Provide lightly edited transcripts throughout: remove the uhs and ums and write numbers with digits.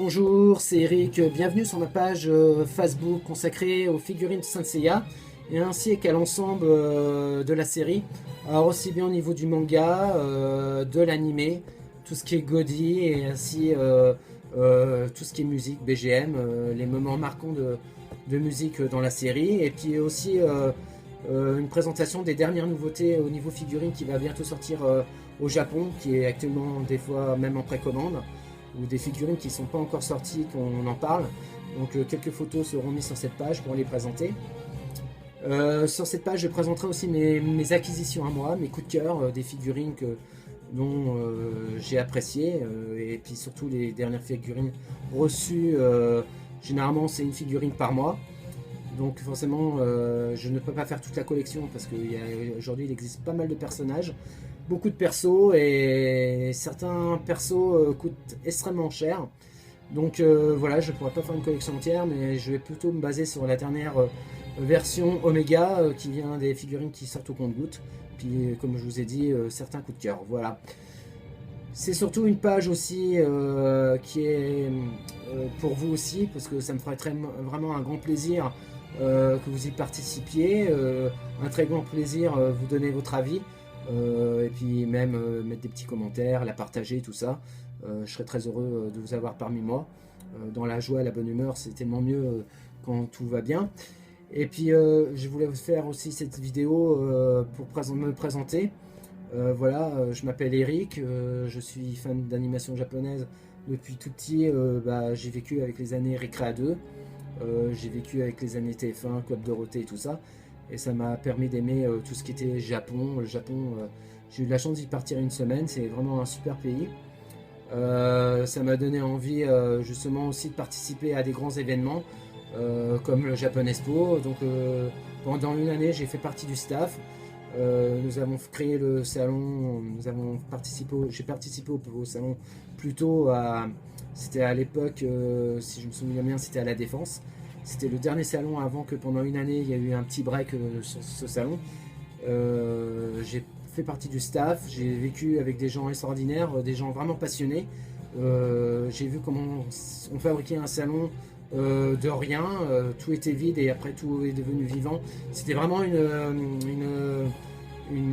Bonjour, c'est Eric, bienvenue sur ma page Facebook consacrée aux figurines Saint Seiya et ainsi qu'à l'ensemble de la série. Alors aussi bien au niveau du manga, de l'animé, tout ce qui est Godi et ainsi tout ce qui est musique, BGM, les moments marquants de musique dans la série. Et puis aussi une présentation des dernières nouveautés au niveau figurines qui va bientôt sortir au Japon, qui est actuellement des fois même en précommande, ou des figurines qui ne sont pas encore sorties, qu'on en parle. Donc quelques photos seront mises sur cette page pour les présenter. Sur cette page, je présenterai aussi mes acquisitions à moi, mes coups de cœur, des figurines dont j'ai apprécié, et puis surtout les dernières figurines reçues. Généralement, c'est une figurine par mois. Donc forcément, je ne peux pas faire toute la collection parce qu'aujourd'hui, il existe pas mal de personnages, beaucoup de persos, et certains persos coûtent extrêmement cher. Donc voilà, je ne pourrais pas faire une collection entière, mais je vais plutôt me baser sur la dernière version Omega qui vient des figurines qui sortent au compte-gouttes. Puis comme je vous ai dit, certains coups de cœur. Voilà. C'est surtout une page aussi qui est pour vous aussi, parce que ça me ferait vraiment un grand plaisir que vous y participiez, un très grand plaisir vous donner votre avis, et puis même mettre des petits commentaires, la partager, tout ça. Je serais très heureux de vous avoir parmi moi. Dans la joie, la bonne humeur, c'est tellement mieux quand tout va bien. Et puis je voulais vous faire aussi cette vidéo pour me présenter. Voilà, je m'appelle Eric, je suis fan d'animation japonaise depuis tout petit. J'ai vécu avec les années Recrea 2, j'ai vécu avec les années TF1, Club Dorothée et tout ça, et ça m'a permis d'aimer tout ce qui était Japon. Le Japon, j'ai eu la chance d'y partir une semaine, c'est vraiment un super pays. Ça m'a donné envie justement aussi de participer à des grands événements comme le Japan Expo. Donc pendant une année, j'ai fait partie du staff. Nous avons créé le salon, j'ai participé au salon plutôt c'était à l'époque, si je me souviens bien, c'était à la Défense. C'était le dernier salon avant que pendant une année il y a eu un petit break sur ce salon. J'ai fait partie du staff, j'ai vécu avec des gens extraordinaires, des gens vraiment passionnés. J'ai vu comment on fabriquait un salon de rien, tout était vide et après tout est devenu vivant. C'était vraiment une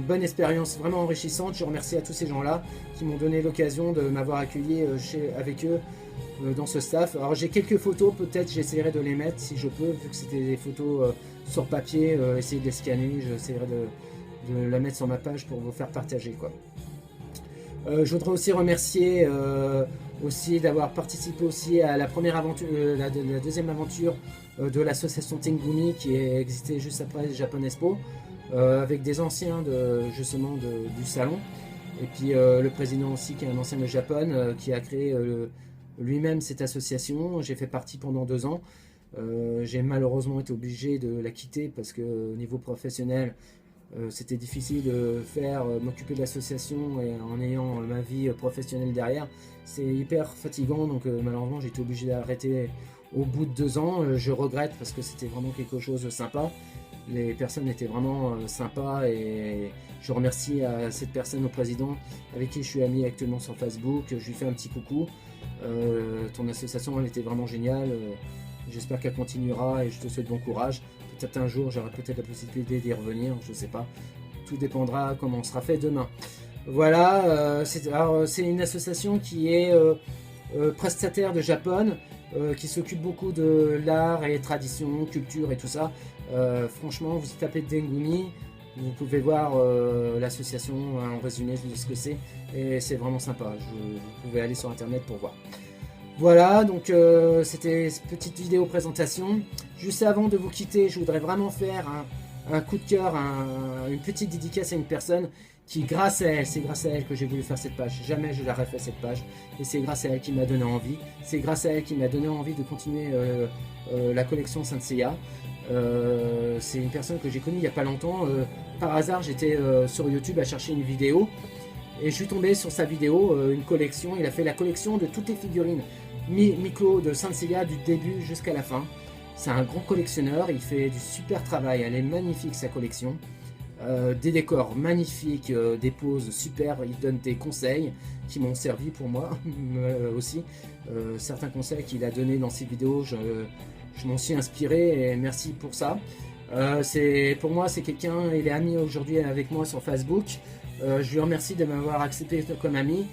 bonne expérience, vraiment enrichissante. Je remercie à tous ces gens-là qui m'ont donné l'occasion de m'avoir accueilli avec eux dans ce staff. Alors j'ai quelques photos, peut-être j'essaierai de les mettre si je peux, vu que c'était des photos sur papier, essayer de les scanner, j'essaierai de la mettre sur ma page pour vous faire partager, quoi. Je voudrais aussi remercier aussi d'avoir participé aussi à la première aventure, la deuxième aventure de l'association Tengumi qui existait juste après Japan Expo, avec des anciens justement du salon, et puis le président aussi qui est un ancien de Japon qui a créé lui-même cette association. J'ai fait partie pendant 2 ans. J'ai malheureusement été obligé de la quitter parce que au niveau professionnel, c'était difficile de m'occuper de l'association et en ayant ma vie professionnelle derrière. C'est hyper fatigant, donc malheureusement j'ai été obligé d'arrêter au bout de 2 ans. Je regrette parce que c'était vraiment quelque chose de sympa. Les personnes étaient vraiment sympas et je remercie à cette personne, au président, avec qui je suis ami actuellement sur Facebook. Je lui fais un petit coucou. Ton association, elle était vraiment géniale. J'espère qu'elle continuera et je te souhaite bon courage. Peut-être un jour j'aurai peut-être la possibilité d'y revenir, je ne sais pas. Tout dépendra comment on sera fait demain. Voilà, c'est une association qui est prestataire de Japon, qui s'occupe beaucoup de l'art et tradition, culture et tout ça. Franchement, vous tapez Tengumi, vous pouvez voir l'association en résumé de ce que c'est, et c'est vraiment sympa. Vous pouvez aller sur internet pour voir. Voilà, donc c'était cette petite vidéo présentation. Juste avant de vous quitter, je voudrais vraiment faire un coup de cœur, une petite dédicace à une personne qui, grâce à elle, c'est grâce à elle que j'ai voulu faire cette page. Jamais je l'aurais fait cette page, et c'est grâce à elle qui m'a donné envie. C'est grâce à elle qui m'a donné envie de continuer la collection Saint Seiya. C'est une personne que j'ai connue il n'y a pas longtemps. Par hasard, j'étais sur YouTube à chercher une vidéo, et je suis tombé sur sa vidéo, une collection. Il a fait la collection de toutes les figurines Miklo de Saint Seiya du début jusqu'à la fin. C'est un grand collectionneur, il fait du super travail, elle est magnifique sa collection. des décors magnifiques, des poses super. Il donne des conseils qui m'ont servi pour moi aussi. Certains conseils qu'il a donnés dans ses vidéos, je m'en suis inspiré et merci pour ça. Pour moi, c'est quelqu'un, il est ami aujourd'hui avec moi sur Facebook. Je lui remercie de m'avoir accepté comme ami.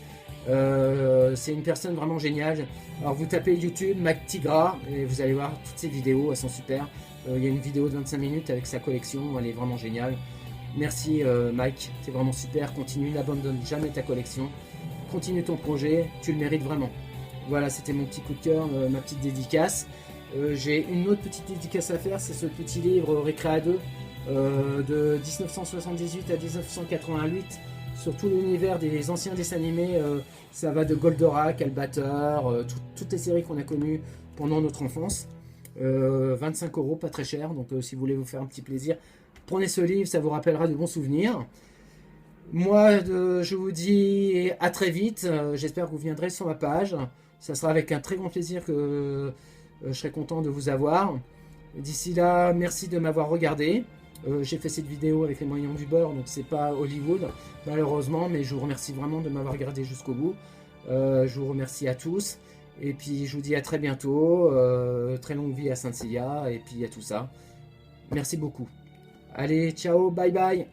C'est une personne vraiment géniale. Alors vous tapez YouTube Mac Tigra et vous allez voir toutes ses vidéos, elles sont super. Il y a une vidéo de 25 minutes avec sa collection, elle est vraiment géniale. Merci Mike, c'est vraiment super. Continue, n'abandonne jamais ta collection. Continue ton projet, tu le mérites vraiment. Voilà, c'était mon petit coup de cœur, ma petite dédicace. J'ai une autre petite dédicace à faire, c'est ce petit livre Récréa 2 de 1978 à 1988 sur tout l'univers des anciens dessins animés. Ça va de Goldorak, Albator, toutes les séries qu'on a connues pendant notre enfance. 25 €, pas très cher, donc si vous voulez vous faire un petit plaisir, prenez ce livre, ça vous rappellera de bons souvenirs. Moi, je vous dis à très vite, j'espère que vous viendrez sur ma page. Ça sera avec un très grand plaisir que je serai content de vous avoir. D'ici là, merci de m'avoir regardé. J'ai fait cette vidéo avec les moyens du bord, donc c'est pas Hollywood, malheureusement, mais je vous remercie vraiment de m'avoir regardé jusqu'au bout. Je vous remercie à tous, et puis je vous dis à très bientôt. Très longue vie à Saint Seiya, et puis à tout ça. Merci beaucoup. Allez, ciao, bye bye.